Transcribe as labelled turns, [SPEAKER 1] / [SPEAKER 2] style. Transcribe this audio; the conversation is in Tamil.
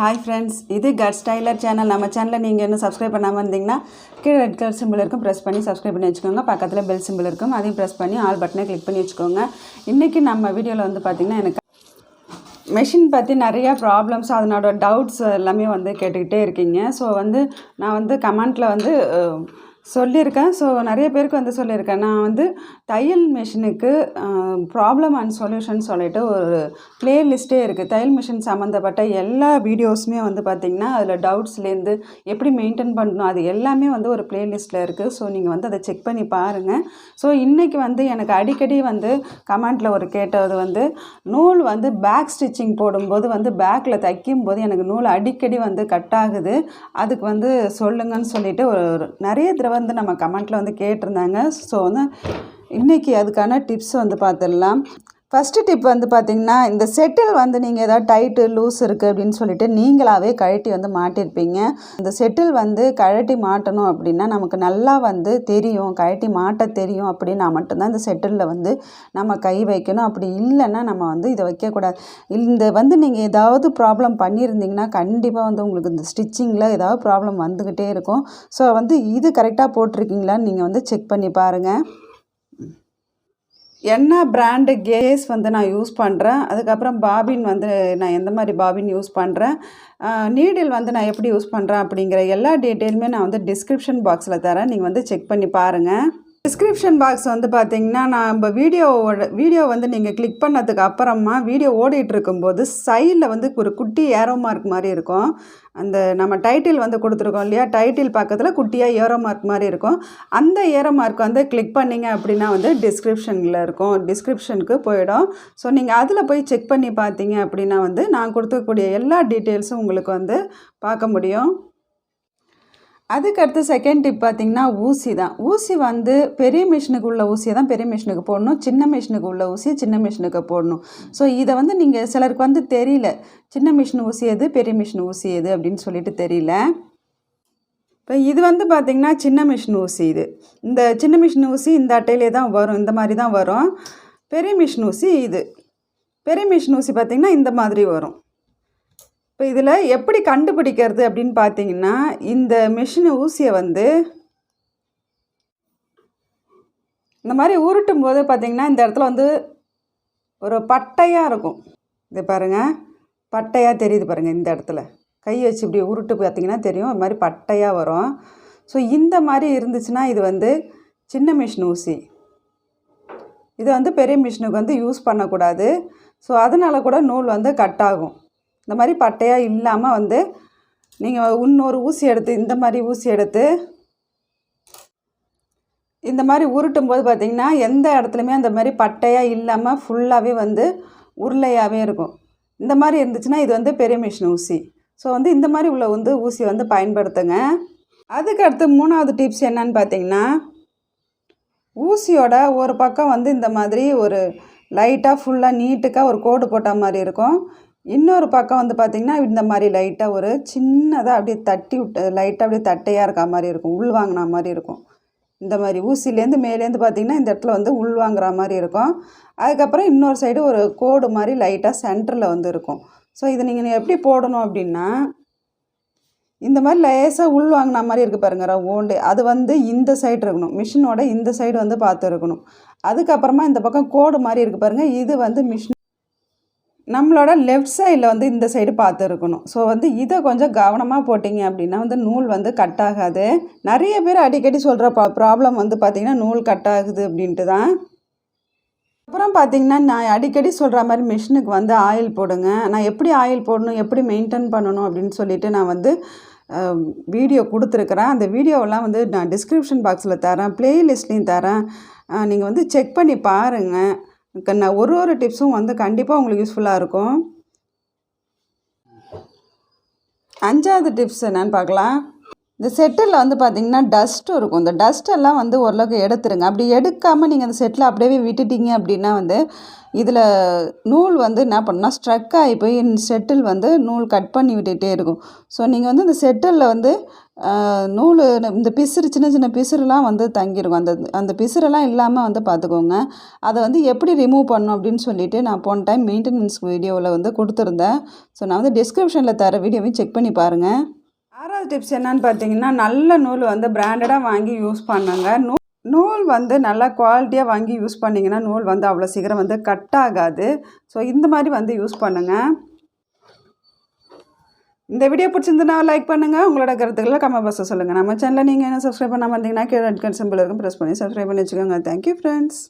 [SPEAKER 1] Hi friends, this is Guts Tailor channel. நம்ம சேனலை நீங்கள் இன்னும் சப்ஸ்கிரைப் பண்ணாமல் இருந்தீங்கன்னா கீழே ரெட் கலர் சிம்பிள் இருக்கும், ப்ரெஸ் பண்ணி சப்ஸ்கிரைப் பண்ணி வச்சுக்கோங்க. பக்கத்தில் பெல் சிம்பிள் இருக்கும், அதையும் ப்ரெஸ் பண்ணி ஆல் பட்டனை கிளிக் பண்ணி வச்சுக்கோங்க. இன்றைக்கி நம்ம வீடியோவில் வந்து பார்த்திங்கன்னா எனக்கு மெஷின் பற்றி நிறையா ப்ராப்ளம்ஸ் அதனோட டவுட்ஸ் எல்லாமே வந்து கேட்டுக்கிட்டே இருக்கீங்க. ஸோ வந்து நான் வந்து கமெண்ட்டில் வந்து சொல்லியிருக்கேன். ஸோ நிறைய பேருக்கு வந்து சொல்லியிருக்கேன். நான் வந்து தையல் மிஷினுக்கு ப்ராப்ளம் அண்ட் சொல்யூஷன் சொல்லிட்டு ஒரு ப்ளேலிஸ்ட்டே இருக்குது. தையல் மிஷின் சம்மந்தப்பட்ட எல்லா வீடியோஸுமே வந்து பார்த்திங்கன்னா அதில் டவுட்ஸ்லேருந்து எப்படி மெயின்டைன் பண்ணணும் அது எல்லாமே வந்து ஒரு ப்ளேலிஸ்ட்டில் இருக்குது. ஸோ நீங்கள் வந்து அதை செக் பண்ணி பாருங்கள். ஸோ இன்றைக்கி வந்து எனக்கு அடிக்கடி வந்து கமெண்ட்டில் ஒரு கேட்டது வந்து நூல் வந்து பேக் ஸ்டிச்சிங் போடும்போது வந்து பேக்கில் தைக்கும்போது எனக்கு நூல் அடிக்கடி வந்து கட் ஆகுது, அதுக்கு வந்து சொல்லுங்கன்னு சொல்லிட்டு ஒரு நிறைய தடவை வந்து நம்ம கமெண்ட்டில் வந்து கேட்டிருந்தாங்க. ஸோ வந்து இன்றைக்கி அதுக்கான டிப்ஸ் வந்து பார்த்துடலாம். ஃபஸ்ட்டு டிப் வந்து பார்த்திங்கன்னா, இந்த செட்டில் வந்து நீங்கள் ஏதாவது டைட்டு லூஸ் இருக்குது அப்படின்னு சொல்லிட்டு நீங்களாகவே கழட்டி வந்து மாட்டியிருப்பீங்க. இந்த செட்டில் வந்து கழட்டி மாட்டணும் அப்படின்னா நமக்கு நல்லா வந்து தெரியும், கழட்டி மாட்ட தெரியும் அப்படின்னா மட்டும்தான் இந்த செட்டிலில் வந்து நம்ம கை வைக்கணும். அப்படி இல்லைன்னா நம்ம வந்து இதை வைக்கக்கூடாது. இந்த வந்து நீங்கள் ஏதாவது ப்ராப்ளம் பண்ணியிருந்தீங்கன்னா கண்டிப்பாக வந்து உங்களுக்கு இந்த ஸ்டிச்சிங்கில் ஏதாவது ப்ராப்ளம் வந்துக்கிட்டே இருக்கும். ஸோ வந்து இது கரெக்டாக போட்டிருக்கீங்களான்னு நீங்கள் வந்து செக் பண்ணி பாருங்கள். என்ன பிராண்டு கேஸ் வந்து நான் யூஸ் பண்ணுறேன், அதுக்கப்புறம் பாபின் வந்து நான் எந்த மாதிரி பாபின் யூஸ் பண்ணுறேன், நீடில் வந்து நான் எப்படி யூஸ் பண்ணுறேன் அப்படிங்கிற எல்லா டீட்டெயிலுமே நான் வந்து டிஸ்கிரிப்ஷன் பாக்ஸில் தரேன். நீங்கள் வந்து செக் பண்ணி பாருங்கள். டிஸ்கிரிப்ஷன் பாக்ஸ் வந்து பார்த்திங்கன்னா நம்ம வீடியோ வந்து நீங்கள் கிளிக் பண்ணதுக்கு அப்புறமா வீடியோ ஓடிட்டு இருக்கும்போது சைடில் வந்து ஒரு குட்டி ஏரோ மார்க் மாதிரி இருக்கும். அந்த நம்ம டைட்டில் வந்து கொடுத்துருக்கோம் இல்லையா, டைட்டில் பக்கத்தில் குட்டியாக ஏரோ மார்க் மாதிரி இருக்கும். அந்த ஏரோ மார்க் வந்து கிளிக் பண்ணிங்க அப்படின்னா வந்து டிஸ்கிரிப்ஷனில் இருக்கும், டிஸ்கிரிப்ஷனுக்கு போயிடும். ஸோ நீங்கள் அதில் போய் செக் பண்ணி பார்த்தீங்க அப்படின்னா வந்து நான் கொடுத்துக்கூடிய எல்லா டீட்டெயில்ஸும் உங்களுக்கு வந்து பார்க்க முடியும். அதுக்கடுத்து செகண்ட் டிப் பார்த்திங்கன்னா ஊசி தான். ஊசி வந்து பெரிய மிஷினுக்கு உள்ள ஊசியை தான் பெரிய மிஷினுக்கு போடணும், சின்ன மிஷினுக்கு உள்ள ஊசியை சின்ன மிஷினுக்கு போடணும். ஸோ இதை வந்து நீங்கள் சிலருக்கு வந்து தெரியல, சின்ன மிஷின் ஊசி எது பெரிய மிஷின் ஊசி எது அப்படின்னு சொல்லிட்டு தெரியல. இப்போ இது வந்து பார்த்திங்கன்னா சின்ன மிஷின் ஊசி. இந்த சின்ன மிஷின் ஊசி இந்த அட்டையிலே தான் வரும், இந்த மாதிரி தான் வரும். பெரிய மிஷின் ஊசி இது, பெரிய மிஷின் ஊசி பார்த்திங்கன்னா இந்த மாதிரி வரும். இப்போ இதில் எப்படி கண்டுபிடிக்கிறது அப்படின்னு பார்த்தீங்கன்னா, இந்த மிஷின் ஊசியை வந்து இந்த மாதிரி உருட்டும் போது பார்த்திங்கன்னா இந்த இடத்துல வந்து ஒரு பட்டையாக இருக்கும். இது பாருங்கள், பட்டையாக தெரியுது பாருங்கள். இந்த இடத்துல கை வச்சு இப்படி உருட்டு பார்த்திங்கன்னா தெரியும், இது மாதிரி பட்டையாக வரும். ஸோ இந்த மாதிரி இருந்துச்சுன்னா இது வந்து சின்ன மிஷின் ஊசி. இது வந்து பெரிய மிஷினுக்கு வந்து யூஸ் பண்ணக்கூடாது. ஸோ அதனால கூட நூல் வந்து கட் ஆகும். இந்த மாதிரி பட்டையாக இல்லாமல் வந்து நீங்கள் இன்னொரு ஊசி எடுத்து இந்த மாதிரி ஊசி எடுத்து இந்த மாதிரி உருட்டும் போது பார்த்திங்கன்னா எந்த இடத்துலையுமே அந்த மாதிரி பட்டையாக இல்லாமல் ஃபுல்லாகவே வந்து உருளையாகவே இருக்கும். இந்த மாதிரி இருந்துச்சுன்னா இது வந்து பெரிய மிஷின் ஊசி. ஸோ வந்து இந்த மாதிரி உள்ள வந்து ஊசி வந்து பயன்படுத்துங்க. அதுக்கடுத்து மூணாவது டிப்ஸ் என்னன்னு பார்த்திங்கன்னா, ஊசியோட ஒரு பக்கம் வந்து இந்த மாதிரி ஒரு லைட்டாக ஃபுல்லாக நீட்டுக்காக ஒரு கோடு போட்ட மாதிரி இருக்கும். இன்னொரு பக்கம் வந்து பார்த்திங்கன்னா இந்த மாதிரி லைட்டாக ஒரு சின்னதாக அப்படியே தட்டி விட்டு லைட்டாக அப்படியே தட்டையாக இருக்க மாதிரி இருக்கும், உள்வாங்கின மாதிரி இருக்கும். இந்த மாதிரி ஊசிலேருந்து மேலேருந்து பார்த்திங்கன்னா இந்த இடத்துல வந்து உள்வாங்குற மாதிரி இருக்கும். அதுக்கப்புறம் இன்னொரு சைடு ஒரு கோடு மாதிரி லைட்டாக சென்டரில் வந்து இருக்கும். ஸோ இதை நீங்கள் எப்படி போடணும் அப்படின்னா, இந்த மாதிரி லேசாக உள்வாங்கின மாதிரி இருக்குது பாருங்கள் ரவுண்டு, அது வந்து இந்த சைடு இருக்கணும், மிஷினோட இந்த சைடு வந்து பார்த்து இருக்கணும். அதுக்கப்புறமா இந்த பக்கம் கோடு மாதிரி இருக்குது பாருங்கள், இது வந்து மிஷின் நம்மளோட லெஃப்ட் சைடில் வந்து இந்த சைடு பார்த்து இருக்கணும். ஸோ வந்து இதை கொஞ்சம் கவனமாக போட்டிங்க அப்படின்னா வந்து நூல் வந்து கட் ஆகாது. நிறைய பேர் அடிக்கடி சொல்கிற ப்ராப்ளம் வந்து பார்த்திங்கன்னா நூல் கட் ஆகுது அப்படின்ட்டு தான். அப்புறம் பார்த்திங்கன்னா நான் அடிக்கடி சொல்கிற மாதிரி மிஷினுக்கு வந்து ஆயில் போடுங்க. நான் எப்படி ஆயில் போடணும், எப்படி மெயின்டைன் பண்ணணும் அப்படின்னு சொல்லிட்டு நான் வந்து வீடியோ கொடுத்துருக்குறேன். அந்த வீடியோவெல்லாம் வந்து நான் டிஸ்கிரிப்ஷன் பாக்ஸில் தரேன், ப்ளேலிஸ்ட்லேயும் தரேன். நீங்கள் வந்து செக் பண்ணி பாருங்கள். நான் ஒரு டிப்ஸும் வந்து கண்டிப்பாக உங்களுக்கு யூஸ்ஃபுல்லாக இருக்கும். 5வது டிப்ஸ் என்னன்னு பார்க்கலாம். இந்த செட்டில் வந்து பார்த்திங்கன்னா டஸ்ட்டும் இருக்கும். இந்த டஸ்ட்டெல்லாம் வந்து ஓரளவுக்கு எடுத்துருங்க. அப்படி எடுக்காமல் நீங்கள் அந்த செட்டில் அப்படியே விட்டுட்டீங்க அப்படின்னா வந்து இதில் நூல் வந்து என்ன பண்ணுன்னா ஸ்ட்ரக் ஆகி போய் செட்டில் வந்து நூல் கட் பண்ணி விட்டுகிட்டே இருக்கும். ஸோ நீங்கள் வந்து இந்த செட்டிலில் வந்து நூல் இந்த பிசுறு சின்ன சின்ன பிசுறுலாம் வந்து தங்கியிருக்கும். அந்த அந்த பிசுறெல்லாம் இல்லாமல் வந்து பார்த்துக்கோங்க. அதை வந்து எப்படி ரிமூவ் பண்ணணும் அப்படின்னு சொல்லிட்டு நான் போன டைம் மெயின்டெனன்ஸ் வீடியோவில் வந்து கொடுத்துருந்தேன். ஸோ நான் வந்து டிஸ்கிரிப்ஷனில் தர வீடியோவையும் செக் பண்ணி பாருங்கள். 6வது டிப்ஸ் என்னன்னு பார்த்தீங்கன்னா, நல்ல நூல் வந்து பிராண்டடாக வாங்கி யூஸ் பண்ணுங்க. நூல் வந்து நல்லா குவாலிட்டியாக வாங்கி யூஸ் பண்ணிங்கன்னா நூல் வந்து அவ்வளோ சீக்கிரம் வந்து கட் ஆகாது. ஸோ இந்த மாதிரி வந்து யூஸ் பண்ணுங்கள். இந்த வீடியோ பிடிச்சிருந்ததுன்னா லைக் பண்ணுங்கள். உங்களோட கருத்துக்களை கமெண்ட் பாக்ஸில் சொல்லுங்கள். நம்ம சேனலில் நீங்கள் என்ன சப்ஸ்கிரைப் பண்ணாமல் இருந்தீங்கன்னா கீழே ரெட் கலர் சிம்பிள் இருக்கும், ப்ரெஸ் பண்ணி சப்ஸ்கிரைப் பண்ணி வச்சுக்கோங்க. Thank you friends.